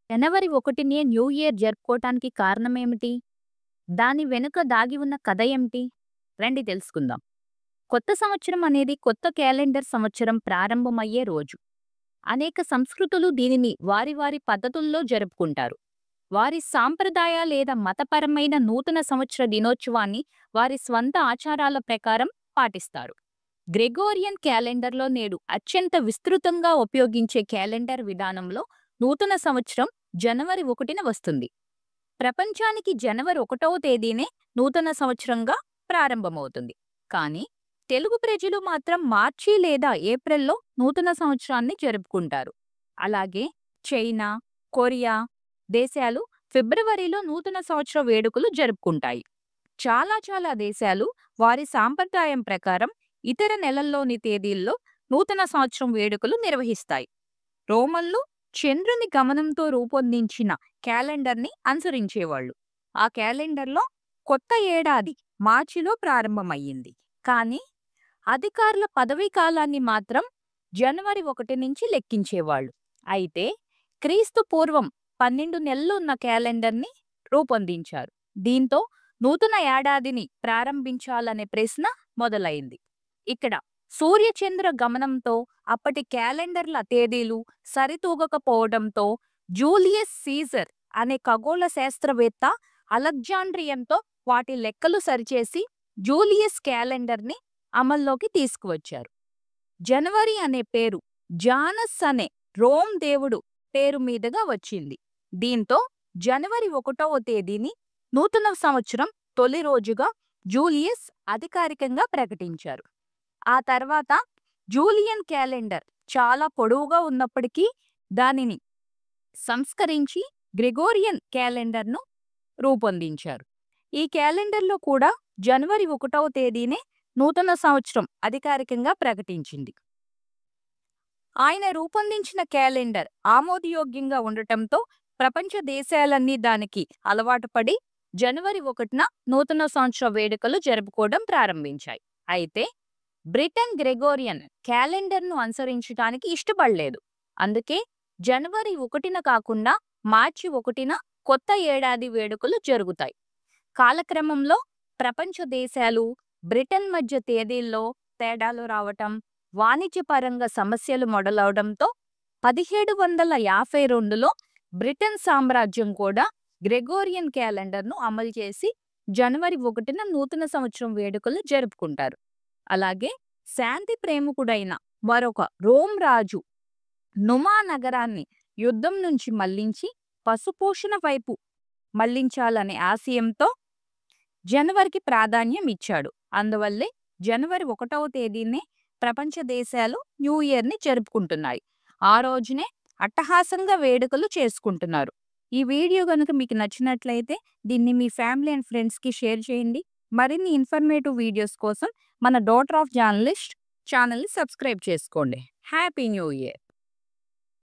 జనవరి 1నే new year జరుపుకోవటానికి కారణమేమిటి? దాని వెనుక దాగి ఉన్న కథ ఏమిటి? రండి తెలుసుకుందాం. కొత్త సంవత్సరం అనేది కొత్త క్యాలెండర్ సంవత్సరం ప్రారంభమయ్యే రోజు. అనేక సంస్కృతులు దీనిని వారి వారి పద్ధతుల్లో జరుపుకుంటారు. వారి సాంప్రదాయ లేదా మతపరమైన నూతన సంవత్సర దినోత్సవాన్ని వారి స్వంత ఆచారాల ప్రకారం పాటిస్తారు. గ్రెగోరియన్ క్యాలెండర్లో నేడు అత్యంత విస్తృతంగా ఉపయోగించే క్యాలెండర్ విధానంలో నూతన సంవత్సరం జనవరి 1న వస్తుంది. ప్రపంచానికి జనవరి 1వ తేదీనే నూతన సంవత్సరంగా ప్రారంభమవుతుంది. కానీ తెలుగు ప్రజలు మాత్రం మార్చి లేదా ఏప్రిల్లో నూతన సంవత్సరాన్ని జరుపుకుంటారు. అలాగే చైనా, కొరియా దేశాలు ఫిబ్రవరిలో నూతన సంవత్సర వేడుకలు జరుపుకుంటాయి. చాలా దేశాలు వారి సాంప్రదాయం ప్రకారం ఇతర నెలల్లోని తేదీల్లో నూతన సంవత్సరం వేడుకలు నిర్వహిస్తాయి. రోమన్లు చంద్రుని గమనంతో రూపొందించిన క్యాలెండర్ని అనుసరించేవాళ్ళు. ఆ క్యాలెండర్లో కొత్త ఏడాది మార్చిలో ప్రారంభమయ్యింది. కానీ అధికారుల పదవీ కాలాన్ని మాత్రం జనవరి 1 నుంచి లెక్కించేవాళ్ళు. అయితే క్రీస్తు పూర్వం 12 నెలలు ఉన్న క్యాలెండర్ని రూపొందించారు. దీంతో నూతన ఏడాదిని ప్రారంభించాలనే ప్రశ్న మొదలైంది. ఇక్కడ సూర్యచంద్ర గమనంతో అప్పటి క్యాలెండర్ల తేదీలు సరితూగకపోవడంతో జూలియస్ సీజర్ అనే ఖగోళ శాస్త్రవేత్త అలెగ్జాండ్రియంతో వాటి లెక్కలు సరిచేసి జూలియస్ క్యాలెండర్ని అమల్లోకి తీసుకువచ్చారు. జనవరి అనే పేరు జానస్ అనే రోమ్ దేవుడు పేరు మీదుగా వచ్చింది. దీంతో జనవరి 1వ తేదీని నూతన సంవత్సరం తొలి రోజుగా జూలియస్ అధికారికంగా ప్రకటించారు. ఆ తర్వాత జూలియన్ క్యాలెండర్ చాలా పొడవుగా ఉన్నప్పటికీ దానిని సంస్కరించి గ్రెగోరియన్ క్యాలెండర్ను రూపొందించారు. ఈ క్యాలెండర్లో కూడా జనవరి 1వ తేదీనే నూతన సంవత్సరం అధికారికంగా ప్రకటించింది. ఆయన రూపొందించిన క్యాలెండర్ ఆమోదయోగ్యంగా ఉండటంతో ప్రపంచ దేశాలన్నీ దానికి అలవాటు పడి జనవరి 1న నూతన సంవత్సర వేడుకలు జరుపుకోవడం ప్రారంభించాయి. అయితే బ్రిటన్ గ్రెగోరియన్ క్యాలెండర్ను అనుసరించడానికి ఇష్టపడలేదు. అందుకే జనవరి 1న కాకుండా మార్చి 1న కొత్త ఏడాది వేడుకలు జరుగుతాయి. కాలక్రమంలో ప్రపంచ దేశాలు బ్రిటన్ మధ్య తేదీల్లో తేడాలు రావటం, వాణిజ్యపరంగా సమస్యలు మొదలవడంతో 1752లో బ్రిటన్ సామ్రాజ్యం కూడా గ్రెగోరియన్ క్యాలెండర్ను అమలు చేసి జనవరి 1న నూతన సంవత్సరం వేడుకలు జరుపుకుంటారు. అలాగే శాంతి ప్రేమికుడైన మరొక రోమ్ రాజు నుమా నగరాన్ని యుద్ధం నుంచి మళ్లించి పశుపోషణ వైపు మళ్లించాలనే ఆశయంతో జనవరికి ప్రాధాన్యం ఇచ్చాడు. అందువల్లే జనవరి 1వ తేదీనే ప్రపంచ దేశాలు న్యూ ఇయర్ని జరుపుకుంటున్నాయి. ఆ రోజునే అట్టహాసంగా వేడుకలు చేసుకుంటున్నారు. ఈ వీడియో కనుక మీకు నచ్చినట్లయితే దీన్ని మీ ఫ్యామిలీ అండ్ ఫ్రెండ్స్కి షేర్ చేయండి. మరిన్ని ఇన్ఫర్మేటివ్ వీడియోస్ కోసం మన డాటర్ ఆఫ్ జర్నలిస్ట్ ఛానల్ని సబ్స్క్రైబ్ చేసుకోండి. Happy new year.